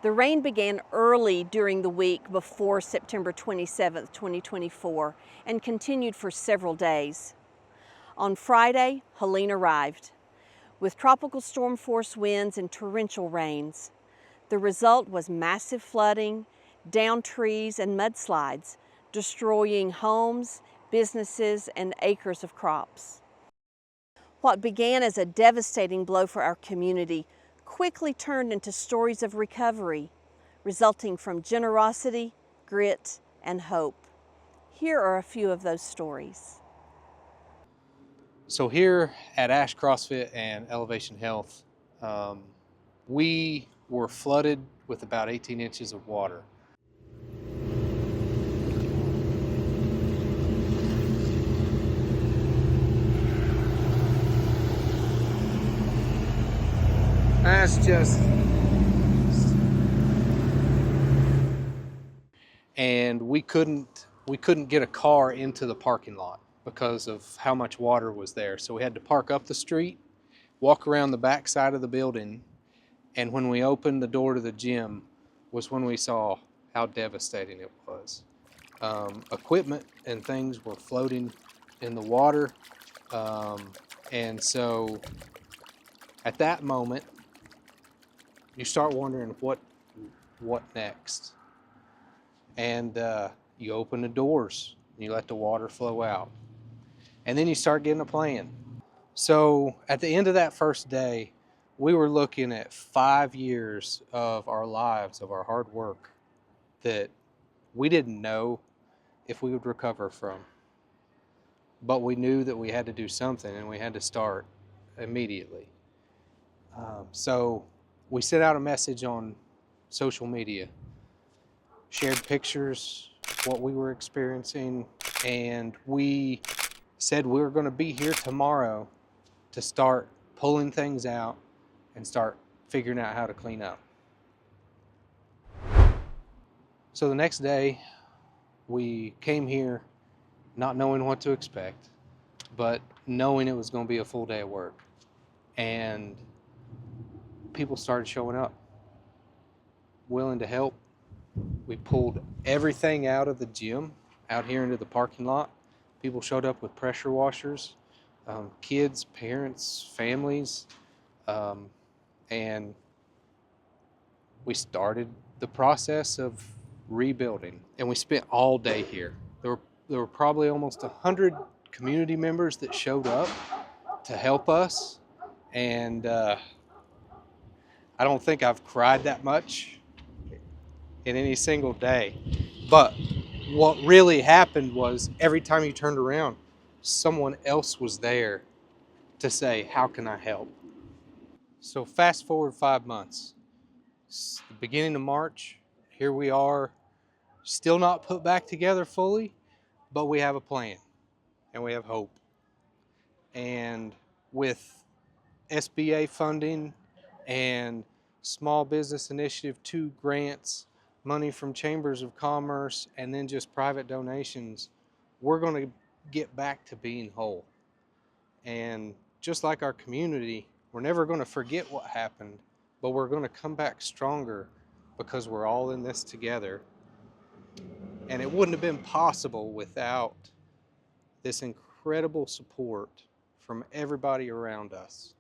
The rain began early during the week before September 27, 2024, and continued for several days. On Friday, Helene arrived, with tropical storm force winds and torrential rains. The result was massive flooding, downed trees, and mudslides, destroying homes, businesses, and acres of crops. What began as a devastating blow for our community quickly turned into stories of recovery, resulting from generosity, grit, and hope. Here are a few of those stories. So here at Ashe Crossfit and Elevation Health, we were flooded with about 18 inches of water. That's just... And we couldn't get a car into the parking lot because of how much water was there. So we had to park up the street, walk around the back side of the building, and when we opened the door to the gym was when we saw how devastating it was. Equipment and things were floating in the water, and so at that moment you start wondering what next. And you open the doors, and you let the water flow out. And then you start getting a plan. So at the end of that first day, we were looking at 5 years of our lives, of our hard work, that we didn't know if we would recover from. But we knew that we had to do something, and we had to start immediately. So we sent out a message on social media, shared pictures, what we were experiencing, and we said we were going to be here tomorrow to start pulling things out and start figuring out how to clean up. So the next day, we came here not knowing what to expect, but knowing it was going to be a full day of work. And people started showing up, willing to help. We pulled everything out of the gym, out here into the parking lot. People showed up with pressure washers, kids, parents, families, and we started the process of rebuilding. And we spent all day here. There were probably almost 100 community members that showed up to help us, and I don't think I've cried that much in any single day. But what really happened was every time you turned around, someone else was there to say, how can I help? So fast forward 5 months. It's the beginning of March. Here we are, still not put back together fully, but we have a plan and we have hope. And with SBA funding and Small Business Initiative 2 grants, money from chambers of commerce, and then just private donations, we're going to get back to being whole. And just like our community, we're never going to forget what happened, but we're going to come back stronger because we're all in this together. And it wouldn't have been possible without this incredible support from everybody around us,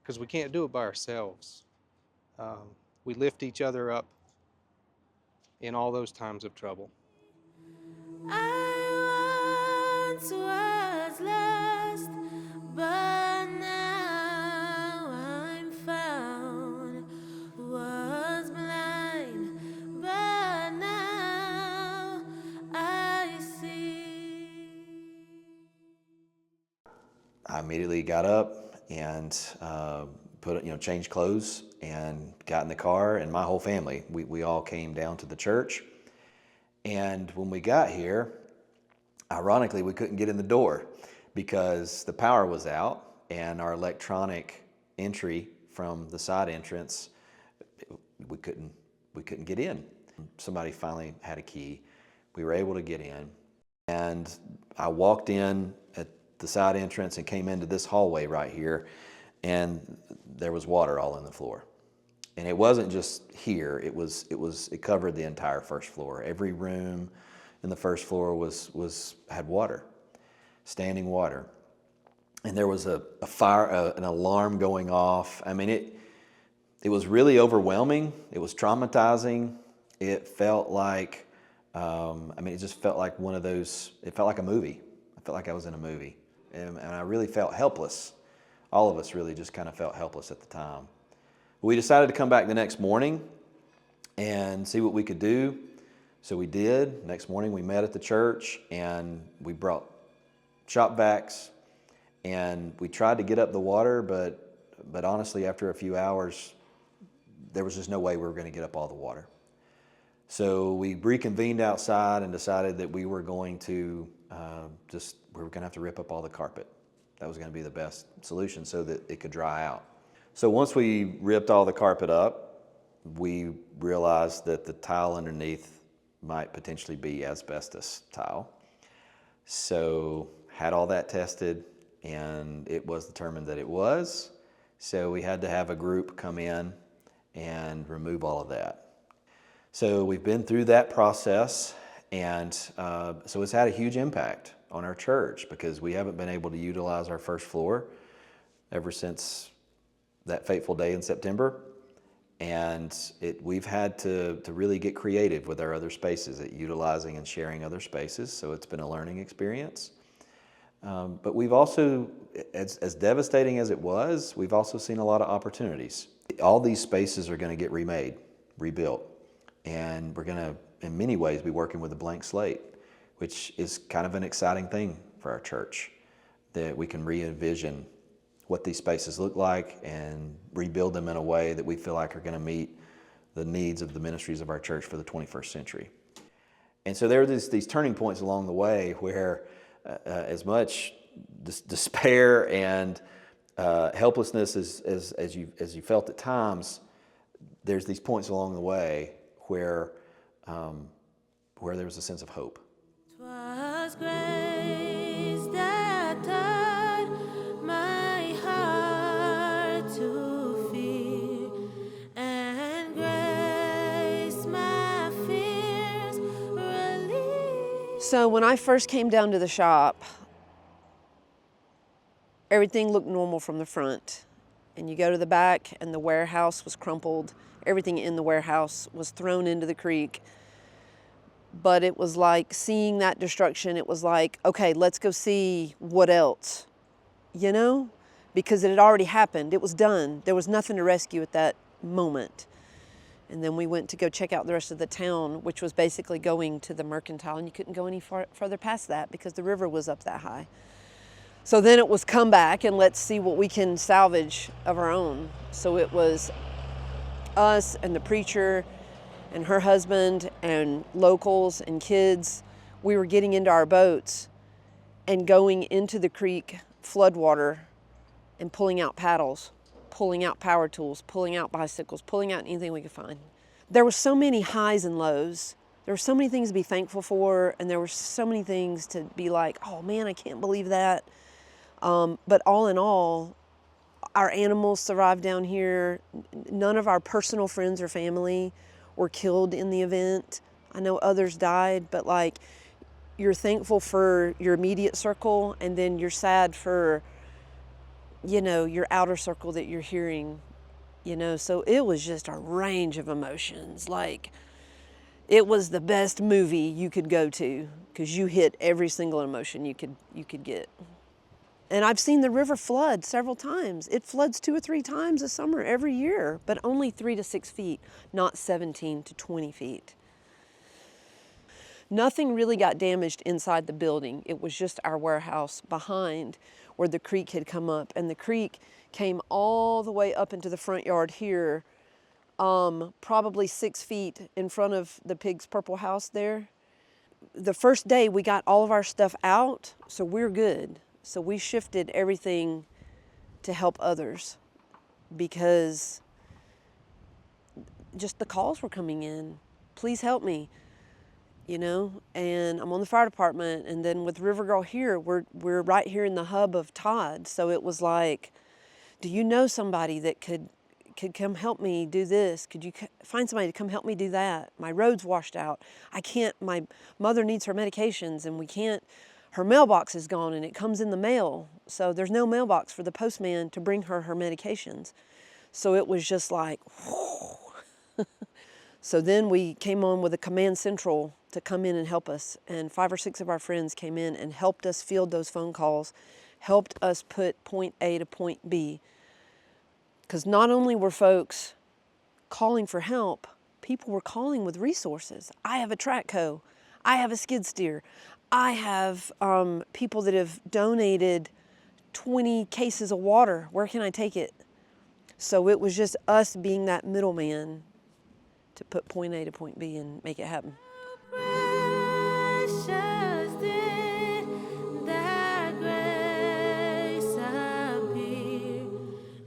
because we can't do it by ourselves. We lift each other up in all those times of trouble. I once was lost, but now I'm found. Was blind, but now I see. I immediately got up and changed clothes and got in the car, and my whole family, we all came down to the church. And when we got here, ironically, we couldn't get in the door because the power was out and our electronic entry from the side entrance, we couldn't get in. Somebody finally had a key. We were able to get in, and I walked in at the side entrance and came into this hallway right here, and there was water all in the floor. And it wasn't just here. It covered the entire first floor. Every room in the first floor had water, standing water. And there was a fire, an alarm going off. I mean, it was really overwhelming. It was traumatizing. It felt like, it just felt like one of those, it felt like a movie. I felt like I was in a movie. And I really felt helpless. All of us really just kind of felt helpless at the time. We decided to come back the next morning and see what we could do. So we did. Next morning we met at the church and we brought shop vacs and we tried to get up the water, but honestly, after a few hours, there was just no way we were going to get up all the water. So we reconvened outside and decided that we were going to we were going to have to rip up all the carpet. That was going to be the best solution so that it could dry out. So once we ripped all the carpet up, we realized that the tile underneath might potentially be asbestos tile. So had all that tested, and it was determined that it was. So we had to have a group come in and remove all of that. So we've been through that process, and so it's had a huge impact on our church because we haven't been able to utilize our first floor ever since that fateful day in September. And we've had to really get creative with our other spaces at utilizing and sharing other spaces. So it's been a learning experience. But we've also, as devastating as it was, we've also seen a lot of opportunities. All these spaces are going to get remade, rebuilt. And we're going to, in many ways, be working with a blank slate, which is kind of an exciting thing for our church, that we can re-envision what these spaces look like and rebuild them in a way that we feel like are going to meet the needs of the ministries of our church for the 21st century. And so there are these turning points along the way where as much despair and helplessness as you felt at times, there's these points along the way where there was a sense of hope. 'Twas grace that taught my heart to fear, and grace my fears relieved. So when I first came down to the shop, everything looked normal from the front. And you go to the back and the warehouse was crumpled. Everything in the warehouse was thrown into the creek. But it was like seeing that destruction, it was like, okay, let's go see what else, you know? Because it had already happened, it was done. There was nothing to rescue at that moment. And then we went to go check out the rest of the town, which was basically going to the Mercantile, and you couldn't go any further past that because the river was up that high. So then it was come back and let's see what we can salvage of our own. So it was us and the preacher and her husband and locals and kids. We were getting into our boats and going into the creek floodwater and pulling out paddles, pulling out power tools, pulling out bicycles, pulling out anything we could find. There were so many highs and lows. There were so many things to be thankful for, and there were so many things to be like, oh man, I can't believe that. But all in all, our animals survived down here. None of our personal friends or family were killed in the event. I know others died, but like, you're thankful for your immediate circle, and then you're sad for, you know, your outer circle that you're hearing, you know. So it was just a range of emotions. Like, it was the best movie you could go to because you hit every single emotion you could get. And I've seen the river flood several times. It floods 2 or 3 times a summer every year, but only 3 to 6 feet, not 17 to 20 feet. Nothing really got damaged inside the building. It was just our warehouse behind where the creek had come up. And the creek came all the way up into the front yard here, probably 6 feet in front of the Pig's Purple House there. The first day we got all of our stuff out, so we're good. So we shifted everything to help others because just the calls were coming in. Please help me, you know? And I'm on the fire department, and then with Rivergirl here, we're right here in the hub of Todd. So it was like, do you know somebody that could could come help me do this? Could you find somebody to come help me do that? My road's washed out. I can't, my mother needs her medications and we can't, her mailbox is gone and it comes in the mail. So there's no mailbox for the postman to bring her medications. So it was just like, whew. So then we came on with a command central to come in and help us. And 5 or 6 of our friends came in and helped us field those phone calls, helped us put point A to point B. Because not only were folks calling for help, people were calling with resources. I have a track hoe. I have a skid steer. I have people that have donated 20 cases of water. Where can I take it? So it was just us being that middleman to put point A to point B and make it happen. Precious did that grace appear,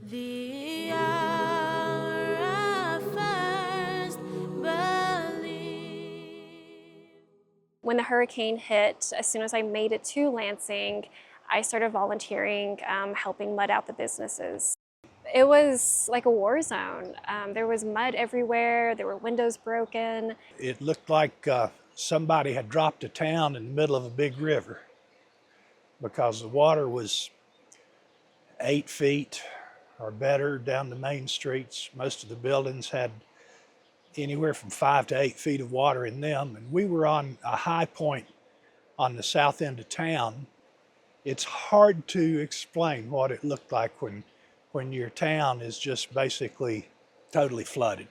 the hour I first believed. When the hurricane hit, as soon as I made it to Lansing, I started volunteering, helping mud out the businesses. It was like a war zone. There was mud everywhere. There were windows broken. It looked like somebody had dropped a town in the middle of a big river because the water was 8 feet or better down the main streets. Most of the buildings had anywhere from 5 to 8 feet of water in them. And we were on a high point on the south end of town. It's hard to explain what it looked like when your town is just basically totally flooded.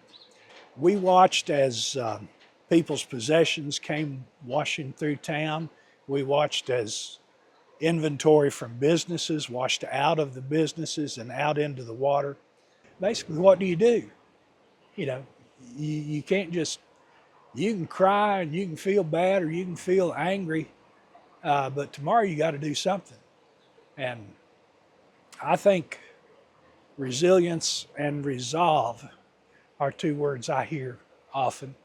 We watched as people's possessions came washing through town. We watched as inventory from businesses washed out of the businesses and out into the water. Basically, what do? You know, you can't just, you can cry and you can feel bad or you can feel angry, but tomorrow you got to do something. And I think resilience and resolve are 2 words I hear often.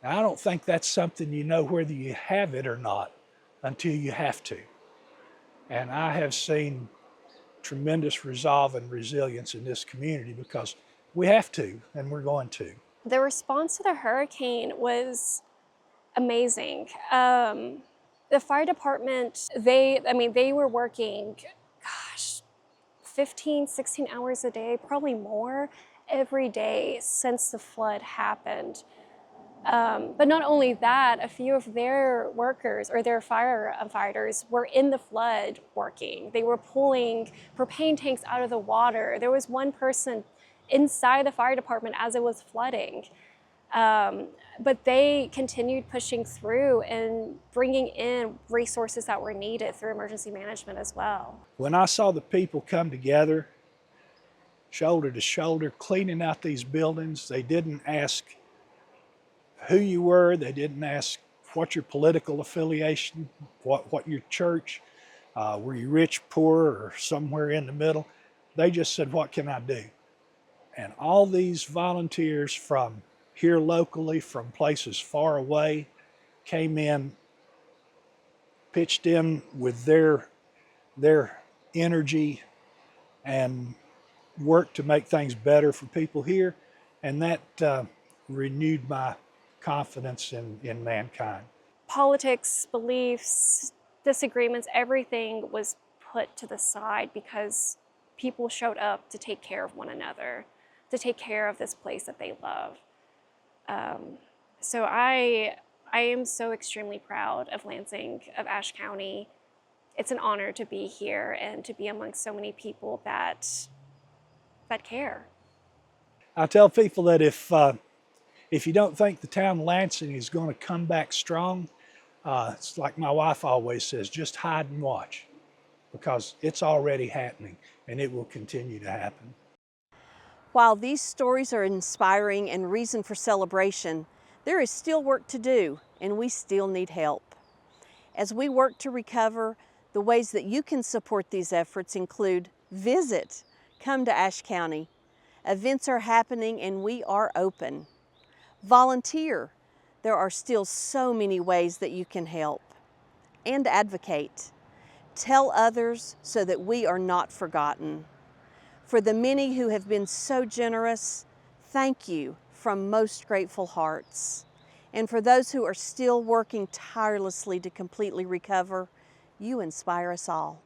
Now, I don't think that's something you know whether you have it or not until you have to. And I have seen tremendous resolve and resilience in this community because we have to, and we're going to. The response to the hurricane was amazing. The fire department, they were working, 15, 16 hours a day, probably more, every day since the flood happened. But not only that, a few of their workers or their firefighters were in the flood working. They were pulling propane tanks out of the water. There was one person inside the fire department as it was flooding. But they continued pushing through and bringing in resources that were needed through emergency management as well. When I saw the people come together, shoulder to shoulder, cleaning out these buildings, they didn't ask who you were, they didn't ask what your political affiliation, what your church, were you rich, poor, or somewhere in the middle. They just said, what can I do? And all these volunteers from here locally, from places far away, came in, pitched in with their energy and worked to make things better for people here. And that renewed my confidence in mankind. Politics, beliefs, disagreements, everything was put to the side because people showed up to take care of one another, to take care of this place that they love. So I am so extremely proud of Lansing, of Ashe County. It's an honor to be here and to be amongst so many people that care. I tell people that if you don't think the town of Lansing is going to come back strong, it's like my wife always says, just hide and watch, because it's already happening and it will continue to happen. While these stories are inspiring and reason for celebration, there is still work to do, and we still need help. As we work to recover, the ways that you can support these efforts include visit, come to Ashe County. Events are happening and we are open. Volunteer. There are still so many ways that you can help. And advocate. Tell others so that we are not forgotten. For the many who have been so generous, thank you from most grateful hearts. And for those who are still working tirelessly to completely recover, you inspire us all.